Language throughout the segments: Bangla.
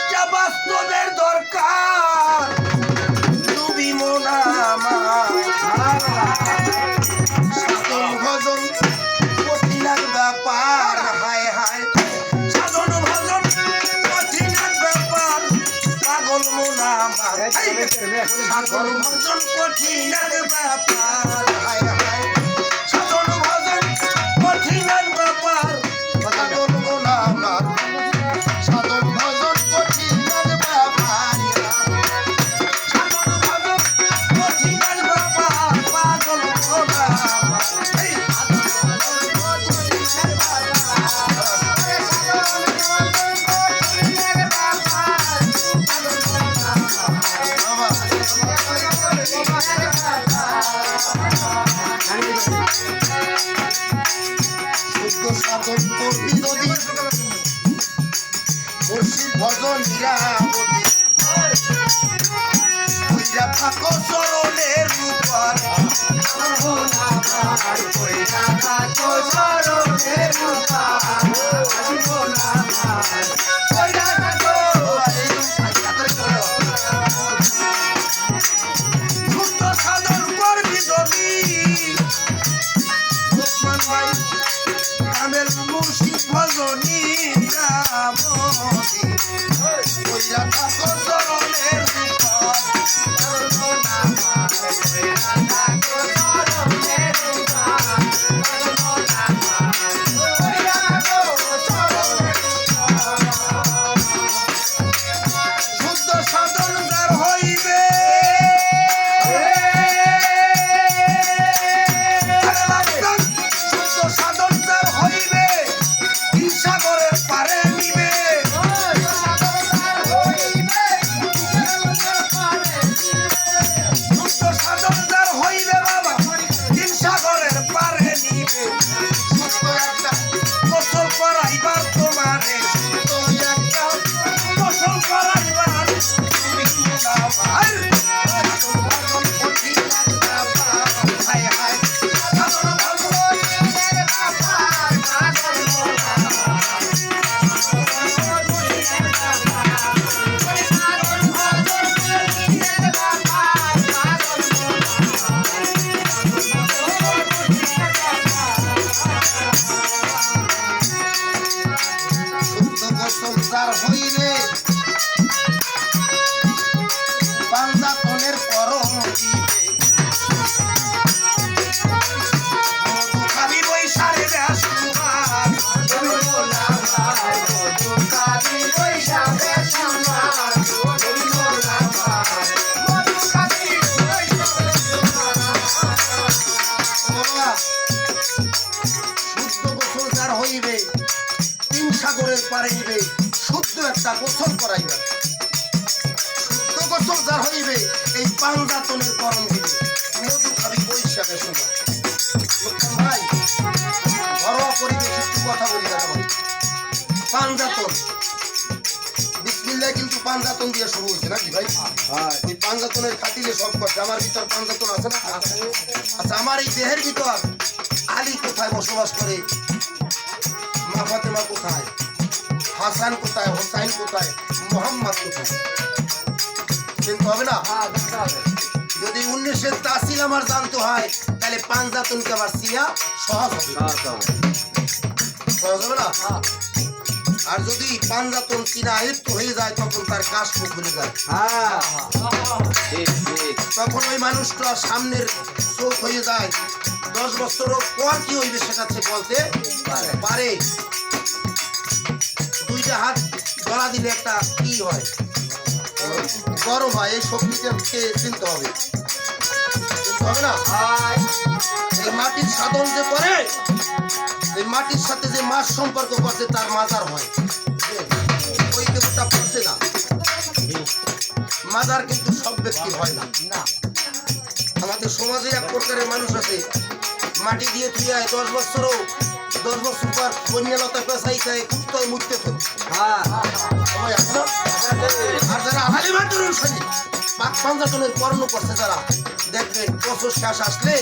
জিনিসটা বাস্তবের দরকার তুমি মোনা আমার সাধন ভজন কঠিনার ব্যাপার হায় হায় সাধন ভজন কঠিনার ব্যাপার পাগল মোনা আমার সাধন ভজন কঠিনার ব্যাপার হায় হায় সাধন ভজন কঠিনার ব্যাপার পাগল মোনা আমার সাধন ভজন কঠিনার ব্যাপার সাধন ভজন কঠিনার ব্যাপার পাগল মোনা আমার সাধন করবি যদি মুর্শিদ ভজন নিরাপদে কইরা থাকো চরণের উপর কইরা থাকো চরণের উপর কইরা থাকো শুদ্ধ সাধন করবি যদি লোকমান ভাই কামেল মুর্শিদ ভজনী নামে কইরা থাকো চরণের উপর শুদ্ধ সাধন যার হইবে শুদ্ধ সাধন যার হইবে সাগরের পারে নিবে শুদ্ধ সাধন যার হইবে বাবা তিন সাগরের পারে নিবে শুদ্ধ একটা গোসল করাইবার তোমারে শুদ্ধ একটা গোসল করাইবার তুমি আমার হায় হায় সাধন সংসার হইলে পাঞ্জাতনের পরম দিবে মধু খাবি বৈশারে বেসুমার মধু খাবি বৈশারে বেসুমার মধু খাবি শুদ্ধ গোসল যার হইবে তিন সাগরের পারে নিবে শুদ্ধ একটা গোসল করাইবে শুদ্ধ গোসল যার হইবে এই পাঞ্জাতনের করণ দিবে মধু খাবি বৈশাখে শোনা লোকমান ভাই ঘরোয়া পরিবেশ একটু কথা বলি দাদা ভাই পাঞ্জাতন বিসমিল্লাহ কিন্তু পাঞ্জাতন দিয়ে শুরু হয়েছে নাকি ভাই এই পাঞ্জাতনের খাতিরে সব করছে আমার ভিতর পাঞ্জাতন আছে না আচ্ছা আমার এই দেহের ভিতর আলী কোথায় বসবাস করে মা ফাতেমা কোথায় হাসান কোথায় হোসাইন কোথায় মোহাম্মদ কোথায় চিনতে হবে না যদি 19 তাসিল আমার জানতে হয় তাহলে পাঞ্জাতনকে আমার চিনা সহজ হবে না আর যদি পাঞ্জাতন চিনা আয়ত্ত হয়ে যায় তখন তার কাশ খুলে যায় তখন ওই মানুষটা সামনের চোখ হয়ে যায় 10 বছরও পর কি হইবে সেটা সে বলতে পারে দুইটা হাত গলা দিলে একটা কি হয় গরম হয় এই শক্তিকে চিনতে হবে না এই মাটির সাধন যে করে এই মাটির সাথে যে মাছ সম্পর্ক করছে তার মাজার হয় ওই দেবতা পড়ছে না মাজার কিন্তু সব ব্যক্তির হয় না আমাদের সমাজে এক প্রকারের মানুষ আছে মাটি দিয়ে তুই 10 বছরও 10 বছর পর বন্যালতা পেশাই খায় কুত্তায় মুততে তো আর যারা আহালি মাটির অনুসারী পাক পাঞ্জাতনের কর্ম করছে যারা দেখবেন বছর শেষ আসলে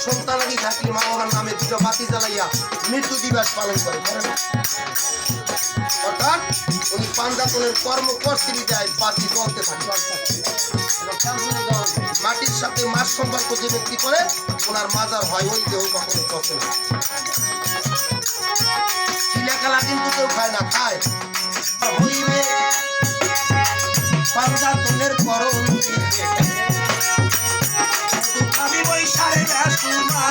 সন্তানাদি থাকলে মা বাবার নামে দুটো বাতি জ্বালাইয়া মৃত্যু দিবস পালন করে। অর্থাৎ উনি পাঞ্জাতনের কর্ম করতে যায়, বাতি জ্বলতে থাকে। মাটির সাথে মাছ সম্পর্ক যে ব্যক্তি করে ওনার মাজার হয়, ওই দেহ কখনো পচে না। চিলাকালা কিন্তু কেউ খায় না, খায় হইবে পাঞ্জাতনের করণ আমি বৈশারে বেশুমা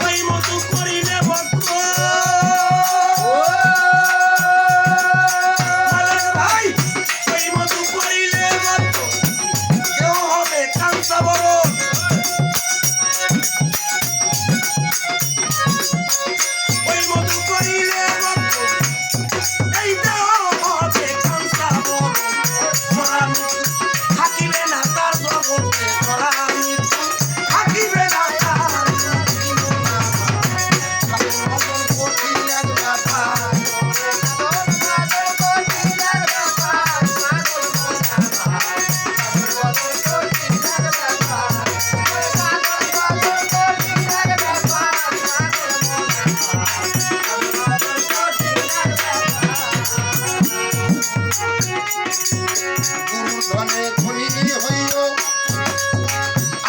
ওই মতো করিলে ভাই, ওই মতো করিলে কেউ হবে কাঞ্চা বড়। ওই মতো করিলে এই দেহ হবে কাঞ্চা বড়। থাকিবে না তার জগতে, থাকিবে না তার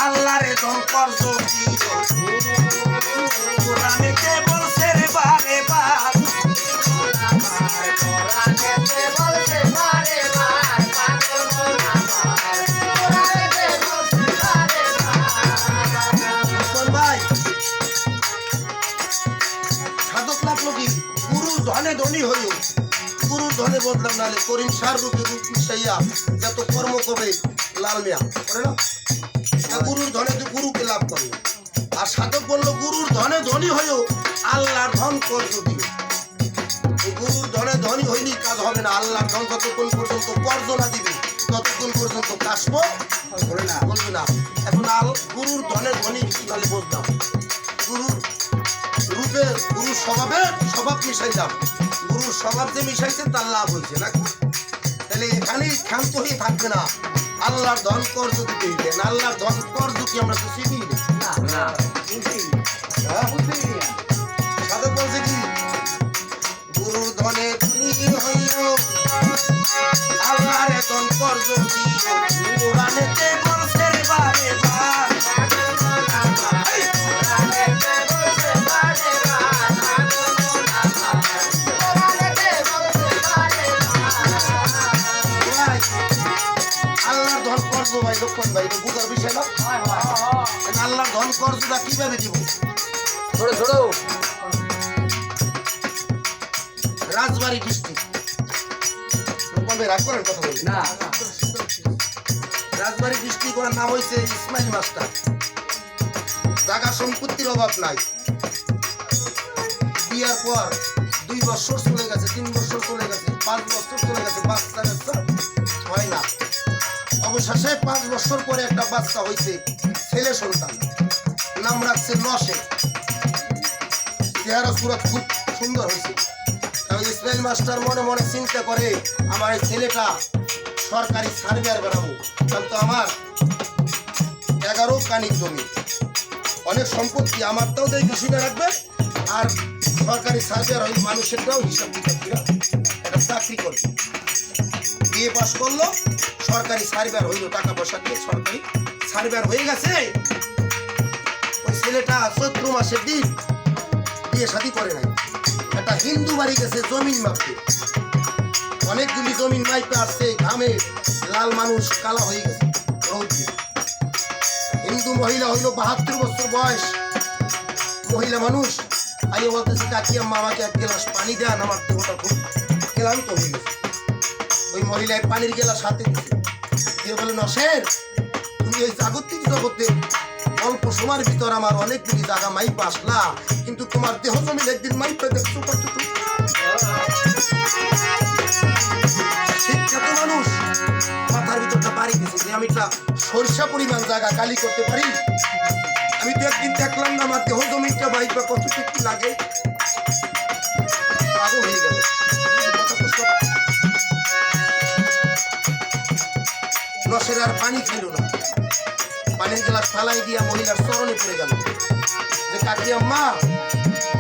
আল্লাহরে ধনকর কোরআনেতে বলছে রে বারে বার, ভাই সাধক লাগলো কি গুরুর ধনে ধনী হইল, গুরুর ধনে বদলাম নালে করিম সার রূপে রূপ মিশাইয়া যত কর্ম করবে লাল মিয়া করে না, গুরুর ধনে গুরুকে লাভ করলো। আর সাধক বললো গুরুর ধনে ধনী হইও আল্লাহর ধন কর যদি, গুরুর ধনে ধনী হইনি কাজ হবে না। আল্লাহর ধন যতক্ষণ পর্যন্ত কর্জ না দিবে ততক্ষণ পর্যন্ত কাশব বলবে না। এখন গুরুর ধনে ধনী কিভাবে বুঝলাম, গুরুর রূপে গুরুর স্বভাব মিশাইলাম, গুরুর স্বভাব যে মিশাইছে তার লাভ হয়েছে না। তাহলে এখানেই ক্ষান্ত হয়ে থাকবে না, আল্লাহর ধন কর্জ দিতে হইবে। আল্লাহর ধন কর্জ কি আমরা তো চিনি না, সাধক বলছে কি গুরুর ধনে ধনী হইও আল্লাহরে ধন কর্জ দিও, কোরআনেতে বলছে রে বারে বার, আল্লাহর ধন কর্জ ভাই লক্ষণ ভাই বুঝার বিষয় না। আল্লাহর ধন কর্জটা কিভাবে দিব? ছোট ছোট রাজবাড়ী ডিস্ট্রিক্ট রাগ করার কথা বলি না, রাজবাড়ী ডিস্ট্রিক্ট ওনার নাম হয়েছে ইসমাইল মাস্টার। জায়গা সম্পত্তির অভাব নাই। বিয়ার পর 2 বছর চলে গেছে, 3 বছর চলে গেছে, 5 বছর চলে গেছে, বাচ্চা হয় না। অবশেষে 5 বছর পরে একটা বাচ্চা হয়েছে, ছেলে সন্তান, নাম রাখছে নশে। চেহারা সুরত খুব সুন্দর হয়েছে। ইসমাইল মাস্টার মনে মনে চিন্তা করে আমার এই ছেলেটা সরকারি সার্ভেয়ার বানাবো, কিন্তু আমার 11 কানিক জমি, অনেক সম্পত্তি, আমারটাও দেখে শুনে রাখবে, আর সরকারি সার্ভেয়ার হইলে মানুষেরটাও হিসাব কিতাব করে একটা চাকরি করবে। বিয়ে পাস করলো, সরকারি সার্ভেয়ার হইলো, টাকা পয়সা দিয়ে সরকারি সার্ভেয়ার হয়ে গেছে। ওই ছেলেটা চৈত্র মাসের দিন বিয়ে শাদী করে নাই, একটা হিন্দু বাড়ি গেছে জমিন মাপতে, অনেকগুলি জমিন মাইপে আসছে, ঘামে লাল মানুষ কালা হয়ে গেছে রৌদ্রে। হিন্দু মহিলা হইল 72 বছর বয়স মহিলা মানুষ, আইয়ে বলতেছে কাকি আম্মা আমাকে 1 গ্লাস পানি দেন, আমার দেহটা খুব ক্লান্ত হয়ে গেছে। ওই মহিলায় পানির গ্লাস হাতে দিচ্ছে, দিয়ে বলে নশের তুমি এই জাগতিক জগতে অল্প সময়ের ভিতর আমার অনেকগুলি জায়গা মাইপে আসলা, কিন্তু তোমার দেহ জমিন একদিন মাইপে দেখছো কতটুকু? শিক্ষিত মানুষ মাথার ভিতরটা বাড়ি গেছে যে আমি একটা সরিষা পরিমাণ জায়গা কালি করতে পারি। আমি তো একদিন দেখলাম না আমার দেহ জমিনটা মাইপে কতটুকু লাগে, পাগল হয়ে গেল। নসের আর পানি খেল না, পানির গ্লাস ফালাই দিয়া মহিলার চরণে পড়ে গেল যে কাকি আম্মা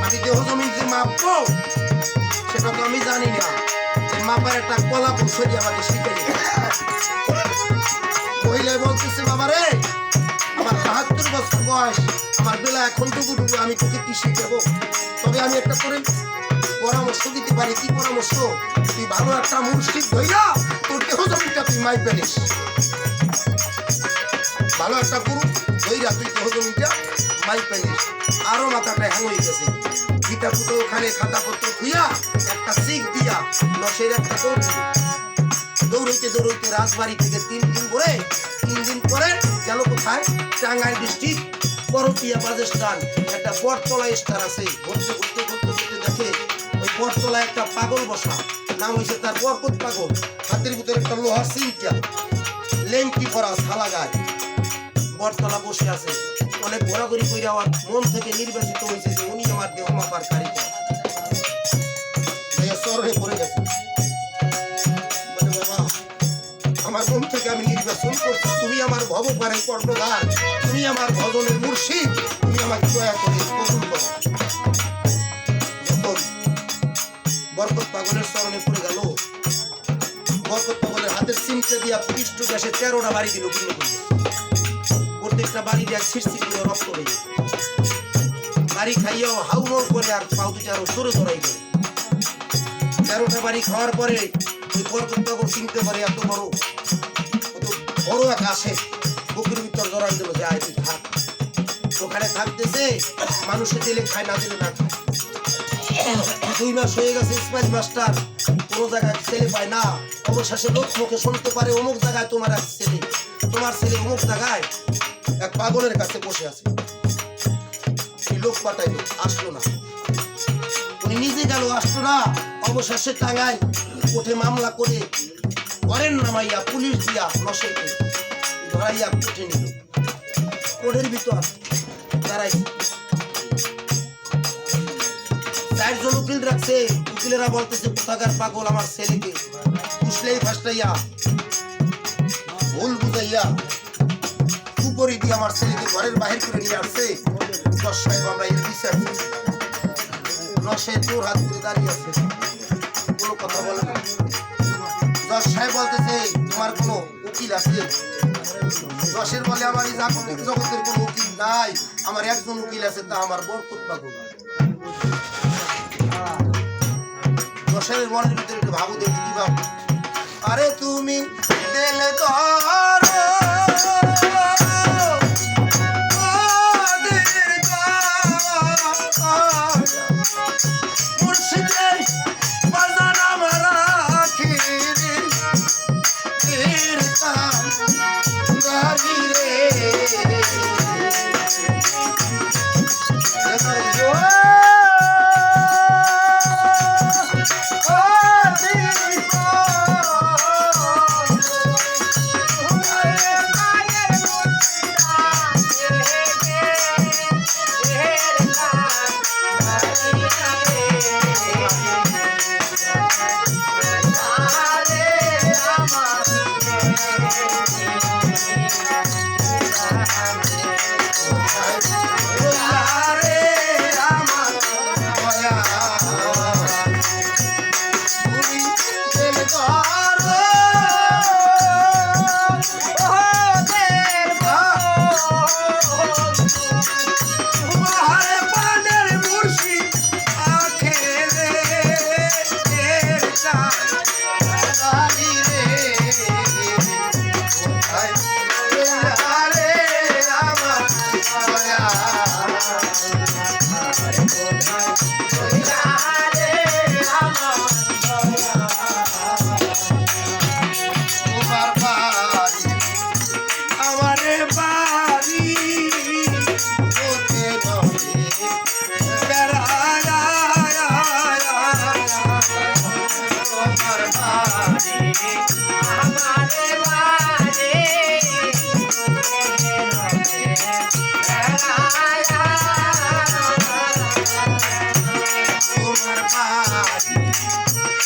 আমি দেহ জমিন যে মাপবো সেটা তো আমি জানি না, এই মাপার একটা কলা কৌশলী আমাকে শিখে দিল। মহিলা বলতেছে বাবা রে আমার ৭২ বছর বয়স, আমার বেলা এখন টুকু টুকু, আমি তোকে কি শিখাবো? তবে আমি একটা করে পরামর্শ দিতে পারি। কি পরামর্শ? তুই ভালো একটা মুর্শিদ হইয়া তোর দেহ জমিটা তুই মাই পেলিস, ভালো একটা গুরু হইয়া তুই দেহ জমিটা মাই পেলিস। আরো মাথাটা হ্যাং হয়ে গেছে, পিতা পুতো ওখানে খাতাপত্র থুইয়া একটা শিখ দিয়া নসের একটা দৌড় দিল। দৌড়াইতে দৌড়াইতে রাজবাড়ি থেকে ৩ দিন পরে গেল কোথায়? টাঙ্গাইল ডিস্ট্রিক্ট করতিয়া বাজেস্থান একটা বটতলা স্টার আছে। ঘুরতে ঘুরতে ঘুরতে ঘুরতে দেখে ওই বটতলায় একটা পাগল বসা, নাম হয়েছে তার বরকত পাগল। হাতের ভিতরে একটা লোহার সিংটা, লেংটি পরা, সালা গায়ে, বটতলা বসে আছে। অনেক ঘোরাঘুরি করে আমার মন থেকে নির্বাচিত হয়েছে যে উনি আমার দেহ মাপার কারিগর। চরণে পড়ে গেছে, আমার মন থেকে আমি নির্বাচন করছি, তুমি আমার ভবপারের কর্ণধার, তুমি আমার ভজনের মুর্শিদ, তুমি আমাকে দয়া করে কবুল করো। যখন বরকত পাগলের চরণে পড়ে গেল, বরকত পাগলের হাতের সিমটা দিয়া পৃষ্ঠ গ্যাসে 13টা বাড়ি দিল। প্রত্যেকটা বাড়ি দিয়ে ছিটছিট করে রক্ত হয়ে বাড়ি খাইয়াও হাউমাউ করে আর পাউ দুটা আরো সরে ধরাই গেল। 13টা বাড়ি খাওয়ার পরে ওই বরকত পাগল চিনতে পারে এত বড় এক আসে বুকের ভিতর জড়াই দিল যে আয় তুই থাক। ওখানে থাকতেছে, মানুষে দিলে খায়, না দিলে না খায়। 2 মাস হয়ে গেছে, ইসমাইল মাস্টার কোনো জায়গায় ছেলে পায় না। অবশেষে লোক মুখে শুনতে পারে অমুক জায়গায় তোমার এক ছেলে, তোমার ছেলে অমুক জায়গায় এক পাগলের কাছে বসে আছে। লোক পাঠাইল, আসলো না, উনি নিজে গেল, আসলো না। অবশেষে টাঙ্গাইল কোর্টে মামলা করে ঘরের নামাইয়া পুলিশ দিয়া নসেরকে ধরাইয়া উঠে নিল। কোর্টের ভিতর দাঁড়াই 4 জন উকিল রাখছে। উকিলেরা বলতেছে কোথাকার পাগল আমার ছেলেকে পুষলেই ফাঁসটাইয়া ভুল বুঝাইয়া উপরে দিয়ে আমার ছেলেকে ঘরের বাহির করে নিয়ে আসছে। জজ সাহেব আমরা এর বিচার নসের জোর হাত করে দাঁড়িয়ে আছে, কোনো কথা বলে না। জজ সাহেব বলতেছে তোমার কোনো উকিল আছে? নসের বলে আমার এই জাগতিক জগতের কোনো উকিল নাই, আমার একজন উকিল আছে, তা আমার বরকত পাগল। নসের মনের ভিতরে একটু ভাবু দেখি কি ভাব, আরে তুমি দিল করো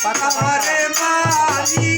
পাতারে মারি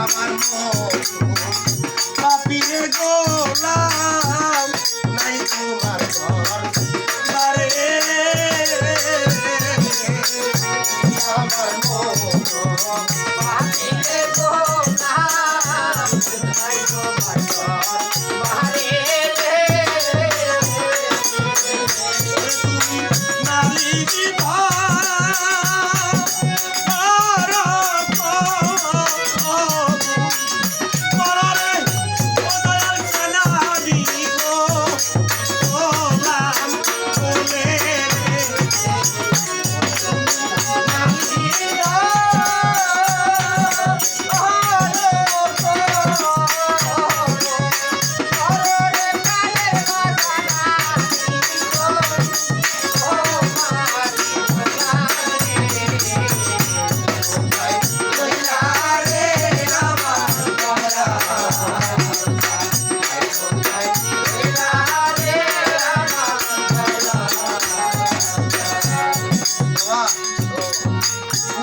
আমার পাপীর গোলাম নাই তোমার ঘর বারে আমার পাপীর গোলাম নাই তোমার ঘর বারে তুমি নারী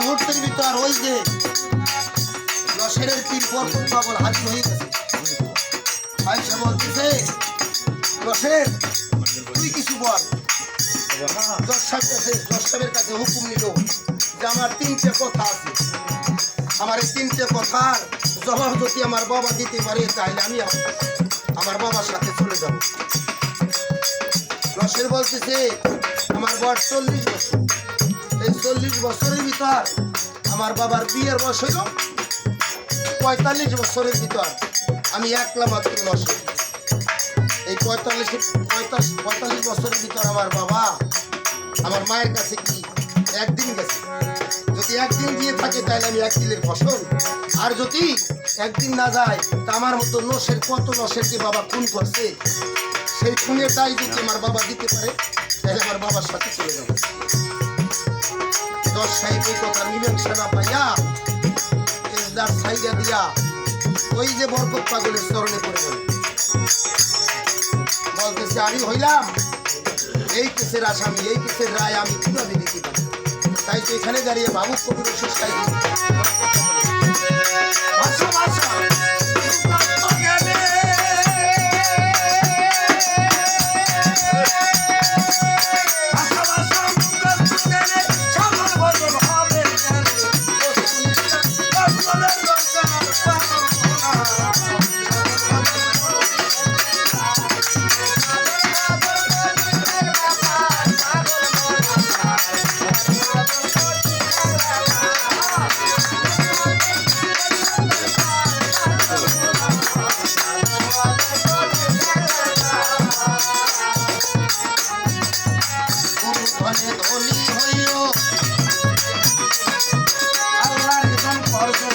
মুহূর্তের ভিতর ওই যে লসেরের পীর বরকত পাগল হাজির হয়ে গেছে। আয়েশা বলতেছে, লসের তুই কিছু বল। জজ সাহেবের কাছে হুকুম নিল যে আমার 3টে কথা আছে, আমার এই 3টে কথার জবাব যদি আমার বাবা দিতে পারে তাহলে আমি আমার বাবার সাথে চলে যাব। লসের বলতেছে, আমার বয়স 40 বছর, এই 40 বছরের ভিতর আমার বাবার বিয়ের বয়স হইল 45 বছরের ভিতর আমি একলা মাত্র লসের। এই 45 বছরের ভিতর আমার বাবা আমার মায়ের কাছে কি একদিন গেছে? যদি একদিন দিয়ে থাকে তাহলে আমি একদিনের ফসল, আর যদি একদিন না যায় তা আমার মতো নসের কত নসেরকে বাবা খুন করছে, সেই খুনেটাই যদি আমার বাবা দিতে পারে তাহলে আমার বাবার সাথে চলে যাবে। জজ সাহেব এই কথার মীমাংসা না পাইয়া এসদার সাইডা দিয়া ওই যে বরকত পাগলের চরণে পড়ে গেল। বলতেছে, আমি হইলাম এই কেসের আসামি, এই কেসের রায় আমি কিভাবে দিতে পারি? তাই তো এখানে দাঁড়িয়ে বাবু কবির সুস্থায় ধনী হইও আল্লাহর একজন পরজন